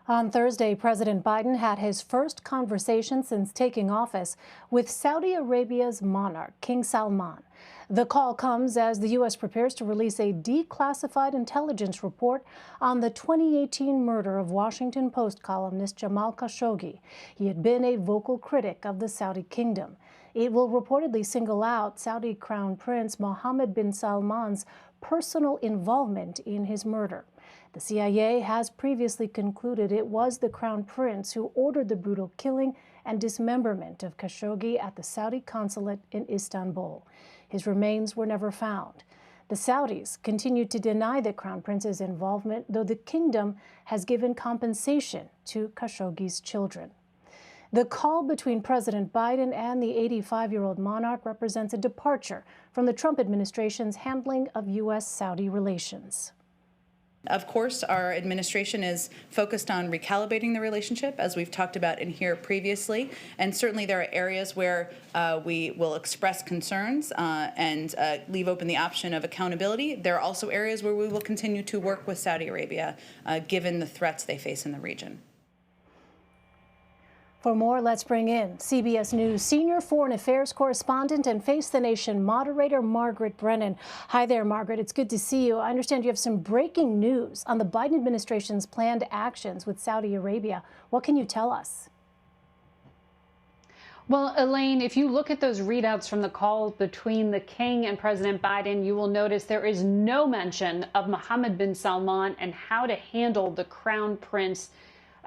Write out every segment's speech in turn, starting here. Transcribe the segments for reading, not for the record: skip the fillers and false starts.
On Thursday, President Biden had his first conversation since taking office with Saudi Arabia's monarch, King Salman. The call comes as the U.S. prepares to release a declassified intelligence report on the 2018 murder of Washington Post columnist Jamal Khashoggi. He had been a vocal critic of the Saudi kingdom. It will reportedly single out Saudi Crown Prince Mohammed bin Salman's personal involvement in his murder. The CIA has previously concluded it was the Crown Prince who ordered the brutal killing and dismemberment of Khashoggi at the Saudi consulate in Istanbul. His remains were never found. The Saudis continue to deny the Crown Prince's involvement, though the kingdom has given compensation to Khashoggi's children. The call between President Biden and the 85-year-old monarch represents a departure from the Trump administration's handling of U.S.-Saudi relations. Of course, our administration is focused on recalibrating the relationship, as we've talked about in here previously. And certainly there are areas where we will express concerns and leave open the option of accountability. There are also areas where we will continue to work with Saudi Arabia, given the threats they face in the region. For more, let's bring in CBS News senior foreign affairs correspondent and Face the Nation moderator, Margaret Brennan. Hi there, Margaret. It's good to see you. I understand you have some breaking news on the Biden administration's planned actions with Saudi Arabia. What can you tell us? Well, Elaine, if you look at those readouts from the call between the King and President Biden, you will notice there is no mention of Mohammed bin Salman and how to handle the Crown Prince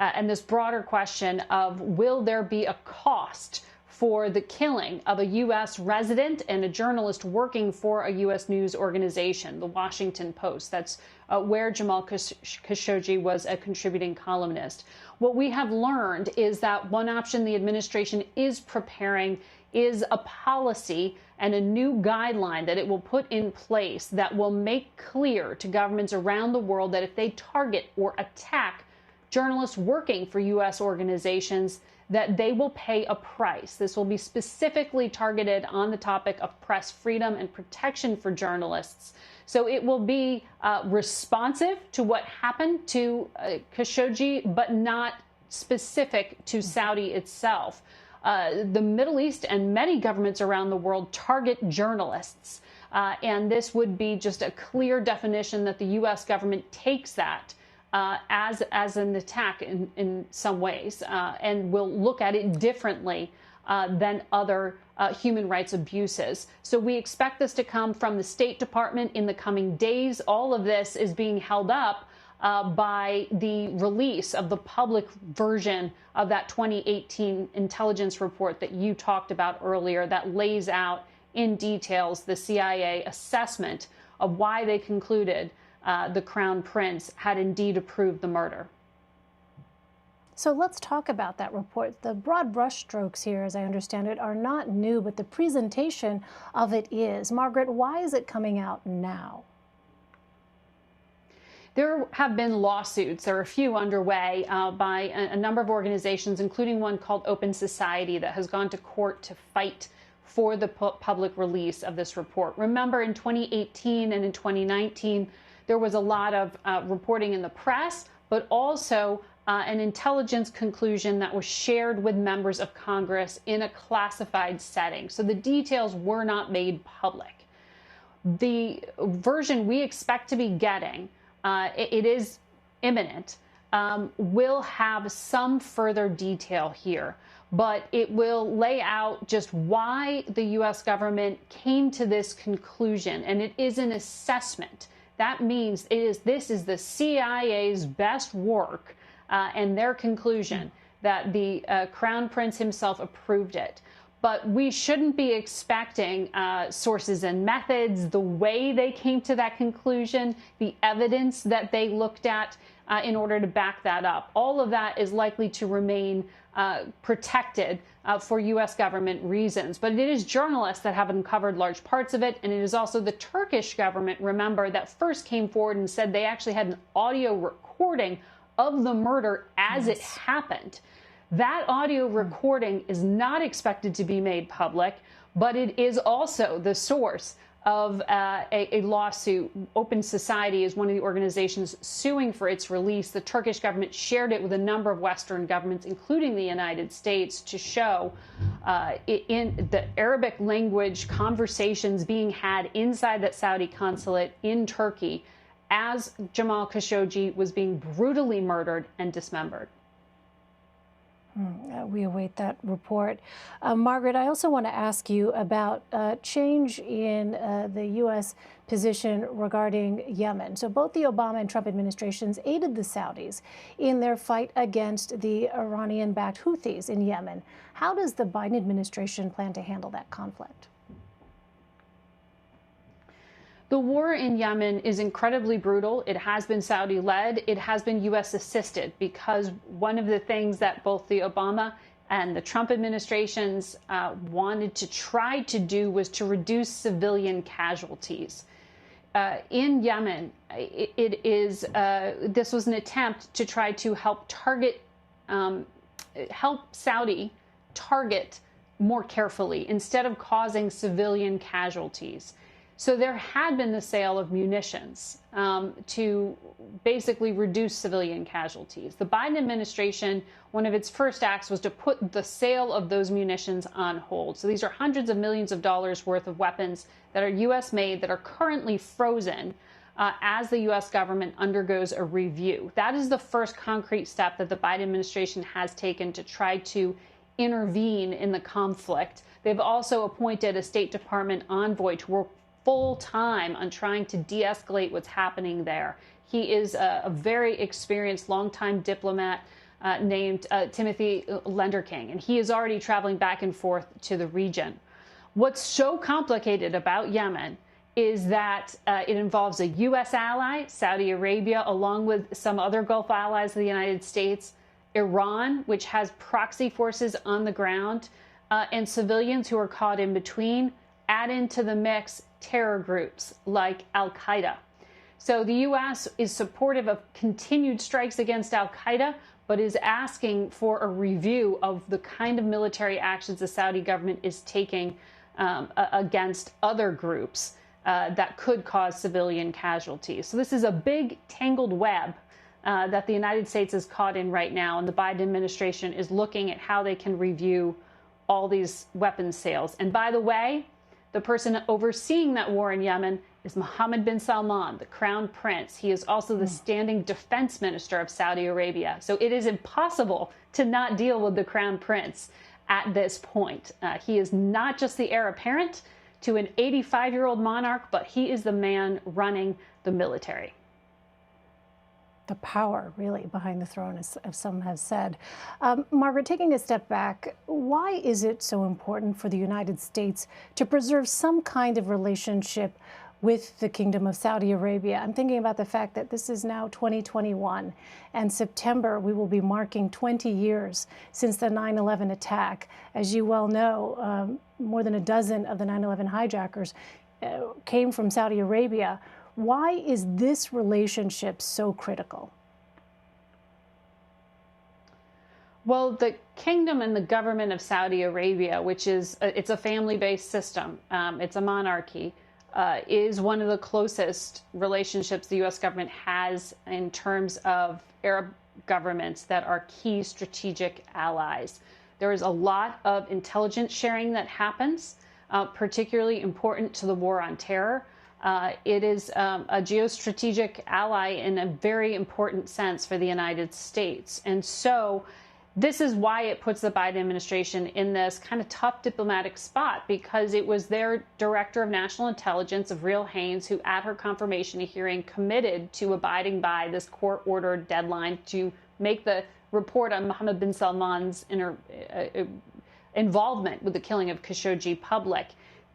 and this broader question of will there be a cost for the killing of a U.S. resident and a journalist working for a U.S. news organization, the Washington Post. That's where Jamal Khashoggi was a contributing columnist. What we have learned is that one option the administration is preparing is a policy and a new guideline that it will put in place that will make clear to governments around the world that if they target or attack journalists working for U.S. organizations, that they will pay a price. This will be specifically targeted on the topic of press freedom and protection for journalists. So it will be responsive to what happened to Khashoggi, but not specific to Saudi itself. The Middle East and many governments around the world target journalists. And this would be just a clear definition that the U.S. government takes that as an attack in some ways and will look at it differently than other human rights abuses. So we expect this to come from the State Department in the coming days. All of this is being held up by the release of the public version of that 2018 intelligence report that you talked about earlier that lays out in details the CIA assessment of why they concluded the Crown Prince had indeed approved the murder. So let's talk about that report. The broad brushstrokes here, as I understand it, are not new, but the presentation of it is. Margaret, why is it coming out now? There have been lawsuits. There are a few underway by a number of organizations, including one called Open Society, that has gone to court to fight for the public release of this report. Remember, in 2018 and in 2019, there was a lot of reporting in the press, but also an intelligence conclusion that was shared with members of Congress in a classified setting. So the details were not made public. The version we expect to be getting, it is imminent, will have some further detail here, but it will lay out just why the U.S. government came to this conclusion, and it is an assessment. That means this is the CIA's best work and their conclusion that the Crown Prince himself approved it. But we shouldn't be expecting sources and methods, the way they came to that conclusion, the evidence that they looked at in order to back that up. All of that is likely to remain protected for U.S. government reasons. But it is journalists that have uncovered large parts of it, and it is also the Turkish government, remember, that first came forward and said they actually had an audio recording of the murder as it happened. That audio recording is not expected to be made public, but it is also the source of a lawsuit. Open Society is one of the organizations suing for its release. The Turkish government shared it with a number of Western governments, including the United States, to show in the Arabic language conversations being had inside that Saudi consulate in Turkey as Jamal Khashoggi was being brutally murdered and dismembered. We await that report. Margaret, I also want to ask you about change in the U.S. position regarding Yemen. So both the Obama and Trump administrations aided the Saudis in their fight against the Iranian-backed Houthis in Yemen. How does the Biden administration plan to handle that conflict? The war in Yemen is incredibly brutal. It has been Saudi-led. It has been U.S.-assisted, because one of the things that both the Obama and the Trump administrations wanted to try to do was to reduce civilian casualties. In Yemen, this was an attempt to try to help Saudi target more carefully instead of causing civilian casualties. So there had been the sale of munitions to basically reduce civilian casualties. The Biden administration, one of its first acts was to put the sale of those munitions on hold. So these are hundreds of millions of dollars worth of weapons that are U.S. made that are currently frozen as the U.S. government undergoes a review. That is the first concrete step that the Biden administration has taken to try to intervene in the conflict. They've also appointed a State Department envoy to work full time on trying to de-escalate what's happening there. He is a very experienced, longtime diplomat named Timothy Lenderking, and he is already traveling back and forth to the region. What's so complicated about Yemen is that it involves a U.S. ally, Saudi Arabia, along with some other Gulf allies of the United States, Iran, which has proxy forces on the ground, and civilians who are caught in between. Add into the mix terror groups like al-Qaeda. So the U.S. is supportive of continued strikes against al-Qaeda, but is asking for a review of the kind of military actions the Saudi government is taking against other groups that could cause civilian casualties. So this is a big tangled web that the United States is caught in right now, and the Biden administration is looking at how they can review all these weapons sales. And by the way, the person overseeing that war in Yemen is Mohammed bin Salman, the crown prince. He is also the standing defense minister of Saudi Arabia. So it is impossible to not deal with the crown prince at this point. He is not just the heir apparent to an 85-year-old monarch, but he is the man running the military. The power, really, behind the throne, as some have said. Margaret, taking a step back, why is it so important for the United States to preserve some kind of relationship with the Kingdom of Saudi Arabia? I'm thinking about the fact that this is now 2021, and September we will be marking 20 years since the 9/11 attack. As you well know, more than a dozen of the 9/11 hijackers came from Saudi Arabia. Why is this relationship so critical? Well, the kingdom and the government of Saudi Arabia, which is it's a family-based system, it's a monarchy, is one of the closest relationships the U.S. government has in terms of Arab governments that are key strategic allies. There is a lot of intelligence sharing that happens, particularly important to the war on terror. It is a geostrategic ally in a very important sense for the United States. And so this is why it puts the Biden administration in this kind of tough diplomatic spot, because it was their director of national intelligence, Avril Haines, who at her confirmation hearing committed to abiding by this court-ordered deadline to make the report on Mohammed bin Salman's involvement with the killing of Khashoggi public.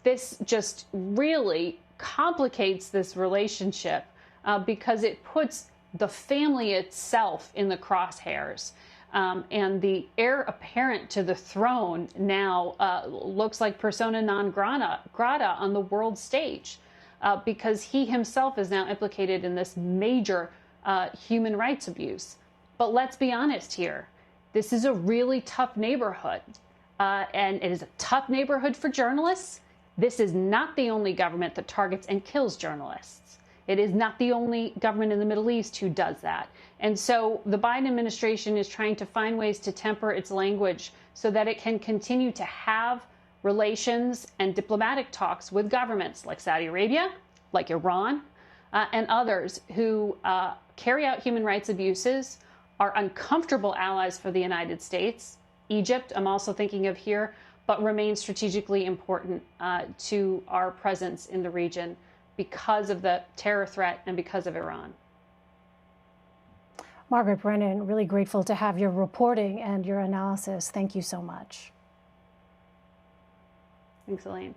This just really complicates this relationship because it puts the family itself in the crosshairs. And the heir apparent to the throne now looks like persona non grata on the world stage because he himself is now implicated in this major human rights abuse. But let's be honest here. This is a really tough neighborhood. And it is a tough neighborhood for journalists. This is not the only government that targets and kills journalists. It is not the only government in the Middle East who does that. And so the Biden administration is trying to find ways to temper its language so that it can continue to have relations and diplomatic talks with governments like Saudi Arabia, like Iran, and others who carry out human rights abuses, are uncomfortable allies for the United States. Egypt, I'm also thinking of here, but remain strategically important to our presence in the region because of the terror threat and because of Iran. Margaret Brennan, really grateful to have your reporting and your analysis. Thank you so much. Thanks, Elaine.